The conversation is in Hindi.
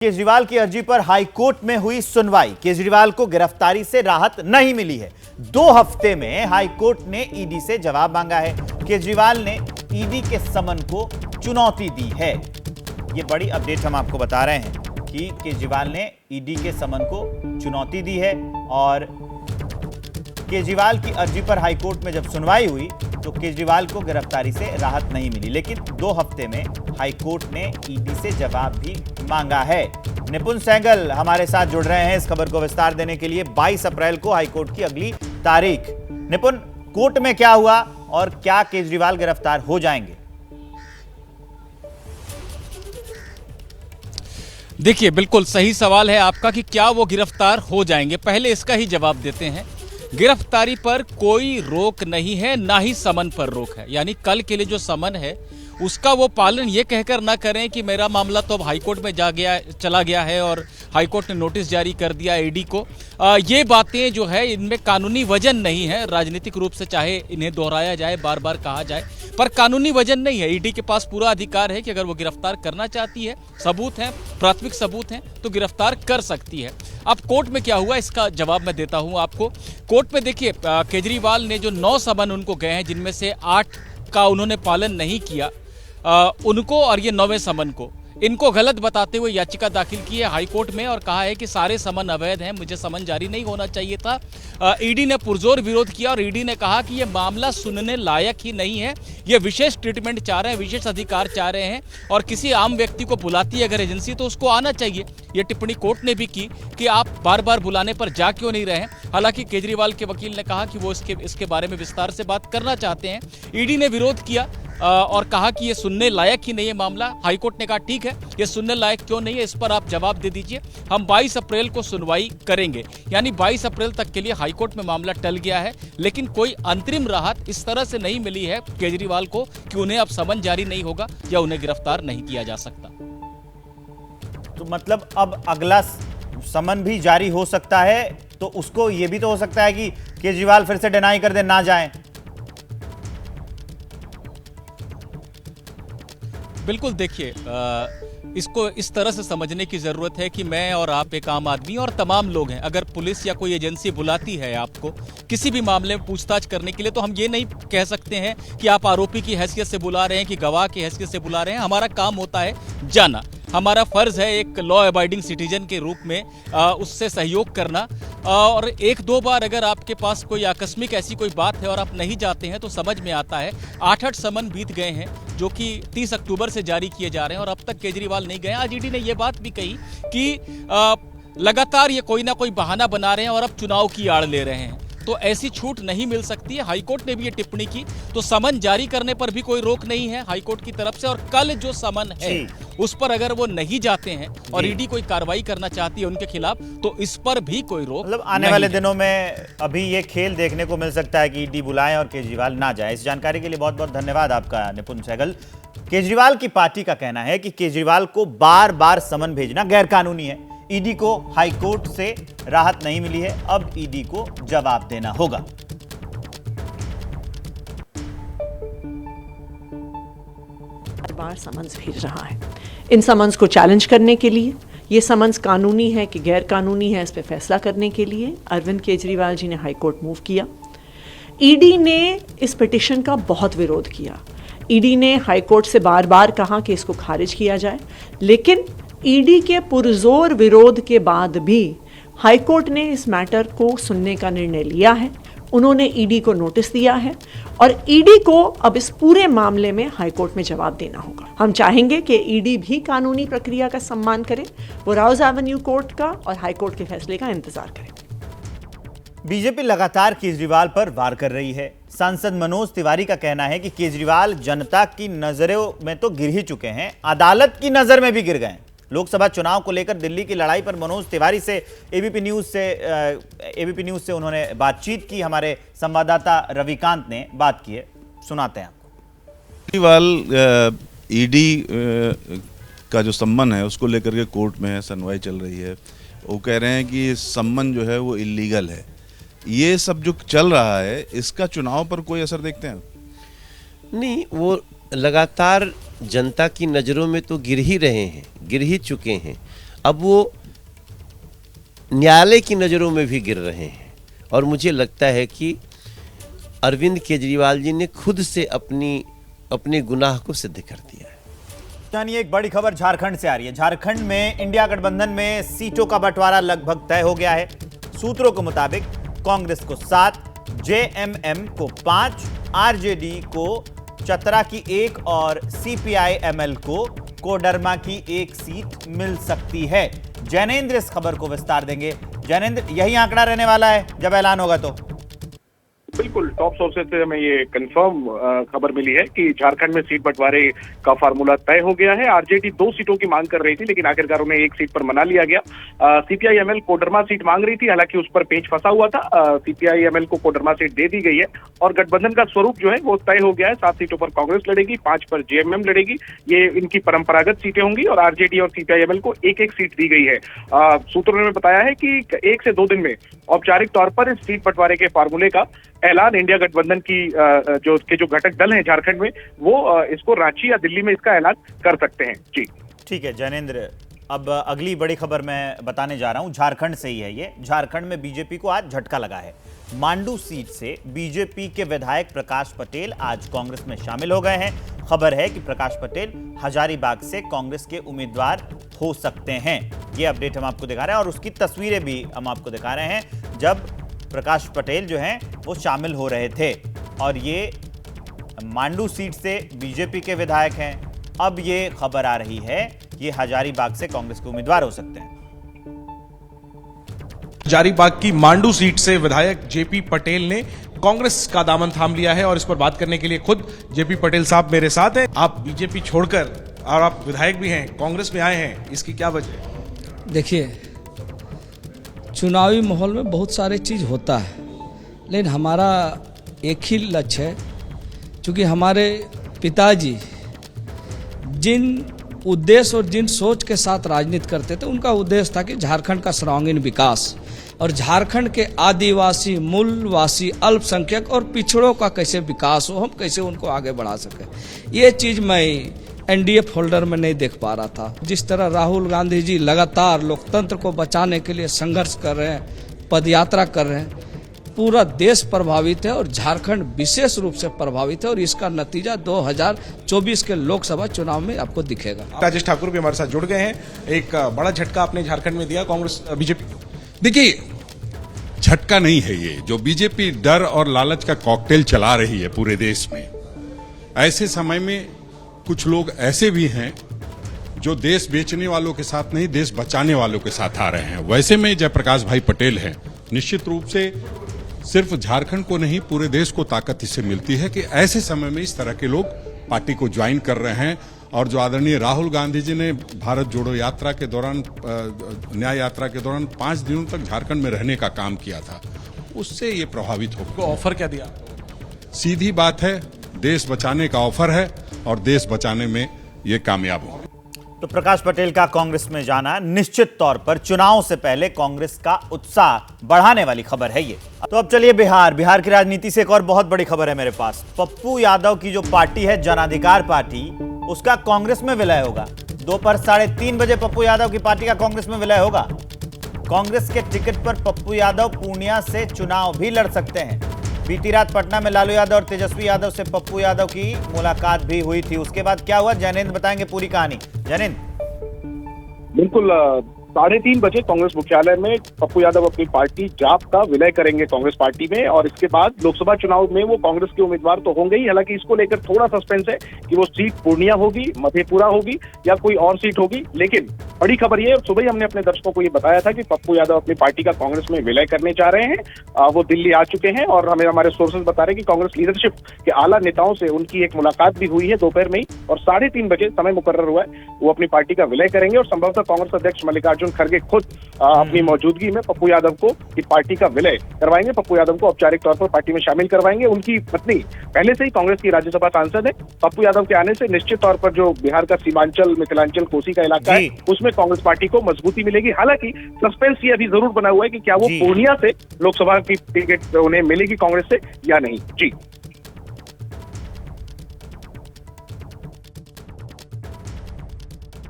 केजरीवाल की अर्जी पर हाईकोर्ट में हुई सुनवाई। केजरीवाल को गिरफ्तारी से राहत नहीं मिली है। 2 हफ्ते में हाईकोर्ट ने ईडी से जवाब मांगा है। केजरीवाल ने ईडी के समन को चुनौती दी है। यह बड़ी अपडेट हम आपको बता रहे हैं कि केजरीवाल ने ईडी के समन को चुनौती दी है और केजरीवाल की अर्जी पर हाईकोर्ट में जब सुनवाई हुई तो केजरीवाल को गिरफ्तारी से राहत नहीं मिली, लेकिन 2 हफ्ते में हाईकोर्ट ने ईडी से जवाब भी मांगा है। निपुण सहगल हमारे साथ जुड़ रहे हैं इस खबर को विस्तार देने के लिए। 22 अप्रैल को हाईकोर्ट की अगली तारीख। निपुण, कोर्ट में क्या हुआ और क्या केजरीवाल गिरफ्तार हो जाएंगे? देखिए, बिल्कुल सही सवाल है आपका कि क्या वो गिरफ्तार हो जाएंगे। पहले इसका ही जवाब देते हैं। गिरफ्तारी पर कोई रोक नहीं है, ना ही समन पर रोक है। यानी कल के लिए जो समन है उसका वो पालन ये कहकर ना करें कि मेरा मामला तो अब हाईकोर्ट में चला गया है और हाईकोर्ट ने नोटिस जारी कर दिया ईडी को। ये बातें जो है इनमें कानूनी वजन नहीं है। राजनीतिक रूप से चाहे इन्हें दोहराया जाए, बार बार कहा जाए, पर कानूनी वजन नहीं है। ईडी के पास पूरा अधिकार है कि अगर वो गिरफ्तार करना चाहती है, सबूत हैं, प्राथमिक सबूत हैं, तो गिरफ्तार कर सकती है। अब कोर्ट में क्या हुआ इसका जवाब मैं देता हूं आपको। कोर्ट में देखिए, केजरीवाल ने जो 9 समन उनको गए हैं, जिनमें से 8 का उन्होंने पालन नहीं किया, उनको और ये 9वें समन को इनको गलत बताते हुए याचिका दाखिल की है हाईकोर्ट में और कहा है कि सारे समन अवैध हैं, मुझे समन जारी नहीं होना चाहिए था। ईडी ने पुरजोर विरोध किया और ईडी ने कहा कि ये मामला सुनने लायक ही नहीं है, ये विशेष ट्रीटमेंट चाह रहे हैं, विशेष अधिकार चाह रहे हैं और किसी आम व्यक्ति को बुलाती है अगर एजेंसी तो उसको आना चाहिए। ये टिप्पणी कोर्ट ने भी की कि आप बार बार बुलाने पर जा क्यों नहीं रहे हैं। हालांकि केजरीवाल के वकील ने कहा कि वो इसके बारे में विस्तार से बात करना चाहते हैं। ईडी ने विरोध किया और कहा कि ये सुनने लायक ही नहीं है मामला। हाईकोर्ट ने कहा ठीक है, ये सुनने लायक क्यों नहीं है, इस पर आप जवाब दे दीजिए। हम 22 अप्रैल को सुनवाई करेंगे। यानी 22 अप्रैल तक के लिए हाईकोर्ट में मामला टल गया है, लेकिन कोई अंतरिम राहत इस तरह से नहीं मिली है केजरीवाल को कि उन्हें अब समन जारी नहीं होगा या उन्हें गिरफ्तार नहीं किया जा सकता। तो मतलब अब अगला समन भी जारी हो सकता है, तो उसको ये भी तो हो सकता है कि केजरीवाल फिर से डिनाई कर दे, ना जाए। बिल्कुल, देखिए, इसको इस तरह से समझने की ज़रूरत है कि मैं और आप एक आम आदमी और तमाम लोग हैं। अगर पुलिस या कोई एजेंसी बुलाती है आपको किसी भी मामले में पूछताछ करने के लिए, तो हम ये नहीं कह सकते हैं कि आप आरोपी की हैसियत से बुला रहे हैं कि गवाह की हैसियत से बुला रहे हैं। हमारा काम होता है जाना, हमारा फ़र्ज़ है एक लॉ अबाइडिंग सिटीजन के रूप में उससे सहयोग करना। और 1-2 बार अगर आपके पास कोई आकस्मिक ऐसी कोई बात है और आप नहीं जाते हैं तो समझ में आता है। 8 समन बीत गए हैं जो कि 30 अक्टूबर से जारी किए जा रहे हैं और अब तक केजरीवाल नहीं गए। आज ईडी ने यह बात भी कही कि लगातार ये कोई ना कोई बहाना बना रहे हैं और अब चुनाव की आड़ ले रहे हैं, तो ऐसी छूट नहीं मिल सकती है। हाईकोर्ट ने भी ये टिप्पणी की, तो समन जारी करने पर भी कोई रोक नहीं है हाईकोर्ट की तरफ से। और कल जो समन है उस पर अगर वो नहीं जाते हैं और ईडी कोई कार्रवाई करना चाहती है उनके खिलाफ, तो इस पर भी कोई रोक मतलब आने वाले दिनों में अभी ये खेल देखने को मिल सकता है कि ईडी बुलाएं और केजरीवाल ना जाए। इस जानकारी के लिए बहुत बहुत धन्यवाद आपका निपुण सहगल। केजरीवाल की पार्टी का कहना है कि केजरीवाल को बार बार समन भेजना गैरकानूनी है। ईडी को हाईकोर्ट से राहत नहीं मिली है, अब ईडी को जवाब देना होगा। बार समन्स भेज रहा है। इन समन्स को चैलेंज करने के लिए, ये समन्स कानूनी है कि गैर कानूनी है, इस पे फैसला करने के लिए अरविंद केजरीवाल जी ने हाईकोर्ट मूव किया। ईडी ने इस पिटिशन का बहुत विरोध किया। ईडी ने हाईकोर्ट से बार बार कहा कि इसको खारिज किया जाए, लेकिन ईडी के पुरजोर विरोध के बाद भी हाईकोर्ट ने इस मैटर को सुनने का निर्णय लिया है। उन्होंने ईडी को नोटिस दिया है और ईडी को अब इस पूरे मामले में हाईकोर्ट में जवाब देना होगा। हम चाहेंगे कि ईडी भी कानूनी प्रक्रिया का सम्मान करे, वो राउज एवेन्यू कोर्ट का और हाईकोर्ट के फैसले का इंतजार करे। बीजेपी लगातार केजरीवाल पर वार कर रही है। सांसद मनोज तिवारी का कहना है कि केजरीवाल जनता की नजरों में तो गिर ही चुके हैं, अदालत की नजर में भी गिर गए। लोकसभा चुनाव को लेकर दिल्ली की लड़ाई पर मनोज तिवारी से एबीपी न्यूज से उन्होंने बातचीत की। हमारे संवाददाता रविकांत ने बात की है, सुनाते हैं आपको। केजरीवाल ईडी का जो सम्मन है उसको लेकर के कोर्ट में सुनवाई चल रही है। वो कह रहे हैं कि सम्मन जो है वो इलीगल है। ये सब जो चल रहा है इसका चुनाव पर कोई असर देखते हैं? नहीं, वो लगातार जनता की नज़रों में तो गिर ही रहे हैं, गिर ही चुके हैं। अब वो न्यायालय की नज़रों में भी गिर रहे हैं और मुझे लगता है कि अरविंद केजरीवाल जी ने खुद से अपने गुनाह को सिद्ध कर दिया है। जानिए, एक बड़ी खबर झारखंड से आ रही है। झारखंड में इंडिया गठबंधन में सीटों का बंटवारा लगभग तय हो गया है। सूत्रों के मुताबिक कांग्रेस को 7, जेएमएम को 5, आरजेडी को चतरा की 1 और सीपीआई-एमएल को कोडरमा की 1 सीट मिल सकती है। जैनेंद्र इस खबर को विस्तार देंगे। जैनेंद्र, यही आंकड़ा रहने वाला है जब ऐलान होगा तो? बिल्कुल, टॉप सोर्सेज से हमें ये कंफर्म खबर मिली है कि झारखंड में सीट बंटवारे का फार्मूला तय हो गया है। आरजेडी 2 सीटों की मांग कर रही थी, लेकिन आखिरकार उन्हें 1 सीट पर मना लिया गया। सीपीआई-एमएल कोडरमा सीट मांग रही थी, हालांकि उस पर पेच फंसा हुआ था। सीपीआई-एमएल को कोडरमा सीट दे दी गई है और गठबंधन का स्वरूप जो है वो तय हो गया है। 7 सीटों पर कांग्रेस लड़ेगी, 5 पर जेएमएम लड़ेगी। ये इनकी परंपरागत सीटें होंगी और आरजेडी और सीपीआई-एमएल को 1-1 सीट दी गई है। सूत्रों ने बताया है कि 1 से 2 दिन में औपचारिक तौर पर इस सीट बंटवारे के फार्मूले का ऐलान इंडिया गठबंधन की जो घटक दल हैं झारखंड में, वो इसको रांची या दिल्ली में इसका ऐलान कर सकते हैं। जी ठीक है जैनेंद्र, अब अगली बड़ी खबर मैं बताने जा रहा हूं, झारखंड से ही है ये। झारखंड में बीजेपी को आज झटका लगा है। मांडू सीट से बीजेपी के विधायक प्रकाश पटेल आज कांग्रेस में शामिल हो गए हैं। खबर है कि प्रकाश पटेल हजारीबाग से कांग्रेस के उम्मीदवार हो सकते हैं। ये अपडेट हम आपको दिखा रहे हैं और उसकी तस्वीरें भी हम आपको दिखा रहे हैं जब प्रकाश पटेल जो हैं वो शामिल हो रहे थे। और ये मांडू सीट से बीजेपी के विधायक हैं। अब ये खबर आ रही है ये हजारीबाग से कांग्रेस के उम्मीदवार हो सकते हैं। हजारीबाग की मांडू सीट से विधायक जेपी पटेल ने कांग्रेस का दामन थाम लिया है और इस पर बात करने के लिए खुद जेपी पटेल साहब मेरे साथ हैं। आप बीजेपी छोड़कर और आप विधायक भी हैं, कांग्रेस में आए हैं, इसकी क्या वजह है? देखिए, चुनावी माहौल में बहुत सारे चीज़ होता है, लेकिन हमारा एक ही लक्ष्य है। क्योंकि हमारे पिताजी जिन उद्देश्य और जिन सोच के साथ राजनीति करते थे, उनका उद्देश्य था कि झारखंड का सर्वांगीण विकास और झारखंड के आदिवासी, मूलवासी, अल्पसंख्यक और पिछड़ों का कैसे विकास हो, हम कैसे उनको आगे बढ़ा सकें। ये चीज़ मैं एनडीए फोल्डर में नहीं देख पा रहा था। जिस तरह राहुल गांधी जी लगातार लोकतंत्र को बचाने के लिए संघर्ष कर रहे हैं, पदयात्रा कर रहे हैं, पूरा देश प्रभावित है और झारखंड विशेष रूप से प्रभावित है और इसका नतीजा 2024 के लोकसभा चुनाव में आपको दिखेगा। राजेश ठाकुर भी हमारे साथ जुड़ गए हैं। एक बड़ा झटका आपने झारखंड में दिया कांग्रेस बीजेपी को। देखिए, झटका नहीं है ये, जो बीजेपी डर और लालच का कॉकटेल चला रही है पूरे देश में। ऐसे समय में कुछ लोग ऐसे भी हैं जो देश बेचने वालों के साथ नहीं, देश बचाने वालों के साथ आ रहे हैं। वैसे में जयप्रकाश भाई पटेल हैं। निश्चित रूप से सिर्फ झारखंड को नहीं, पूरे देश को ताकत इससे मिलती है कि ऐसे समय में इस तरह के लोग पार्टी को ज्वाइन कर रहे हैं। और जो आदरणीय राहुल गांधी जी ने भारत जोड़ो यात्रा के दौरान, न्याय यात्रा के दौरान 5 दिनों तक झारखंड में रहने का काम किया था, उससे ये प्रभावित हो। ऑफर क्या दिया? सीधी बात है, देश बचाने का ऑफर है और देश बचाने में ये कामयाब हो। तो प्रकाश पटेल का कांग्रेस में जाना निश्चित तौर पर चुनाव से पहले कांग्रेस का उत्साह बढ़ाने वाली खबर है ये। तो अब चलिए बिहार की राजनीति से एक और बहुत बड़ी खबर है मेरे पास। पप्पू यादव की जो पार्टी है जन अधिकार पार्टी, उसका कांग्रेस में विलय होगा। दोपहर 3:30 बजे पप्पू यादव की पार्टी का कांग्रेस में विलय होगा। कांग्रेस के टिकट पर पप्पू यादव पूर्णिया से चुनाव भी लड़ सकते हैं। बीती रात पटना में लालू यादव और तेजस्वी यादव से पप्पू यादव की मुलाकात भी हुई थी। उसके बाद क्या हुआ, जैनेंद्र बताएंगे पूरी कहानी। जैनेंद्र। बिल्कुल, 3:30 बजे कांग्रेस मुख्यालय में पप्पू यादव अपनी पार्टी जाप का विलय करेंगे कांग्रेस पार्टी में और इसके बाद लोकसभा चुनाव में वो कांग्रेस के उम्मीदवार तो होंगे ही। हालांकि इसको लेकर थोड़ा सस्पेंस है कि वो सीट पूर्णिया होगी, मधेपुरा होगी या कोई और सीट होगी। लेकिन बड़ी खबर ये, सुबह ही हमने अपने दर्शकों को ये बताया था कि पप्पू यादव अपनी पार्टी का कांग्रेस में विलय करने जा रहे हैं। वो दिल्ली आ चुके हैं और हमें हमारे सोर्सेज बता रहे हैं कि कांग्रेस लीडरशिप के आला नेताओं से उनकी एक मुलाकात भी हुई है दोपहर में ही और 3:30 बजे समय मुकर्रर हुआ है, वो अपनी पार्टी का विलय करेंगे और संभवतः कांग्रेस अध्यक्ष मल्लिकार्जुन खड़गे खुद अपनी मौजूदगी में पप्पू यादव को की पार्टी का विलय करवाएंगे। पप्पू यादव को औपचारिक तौर पर पार्टी में शामिल करवाएंगे। उनकी पत्नी पहले से ही कांग्रेस की राज्यसभा सांसद है। पप्पू यादव के आने से निश्चित तौर पर जो बिहार का सीमांचल, मिथिलांचल, कोसी का इलाका है, उसमें कांग्रेस पार्टी को मजबूती मिलेगी। हालांकि सस्पेंस ये अभी जरूर बना हुआ है कि क्या वो पूर्णिया से लोकसभा की टिकट उन्हें मिलेगी कांग्रेस से या नहीं। जी।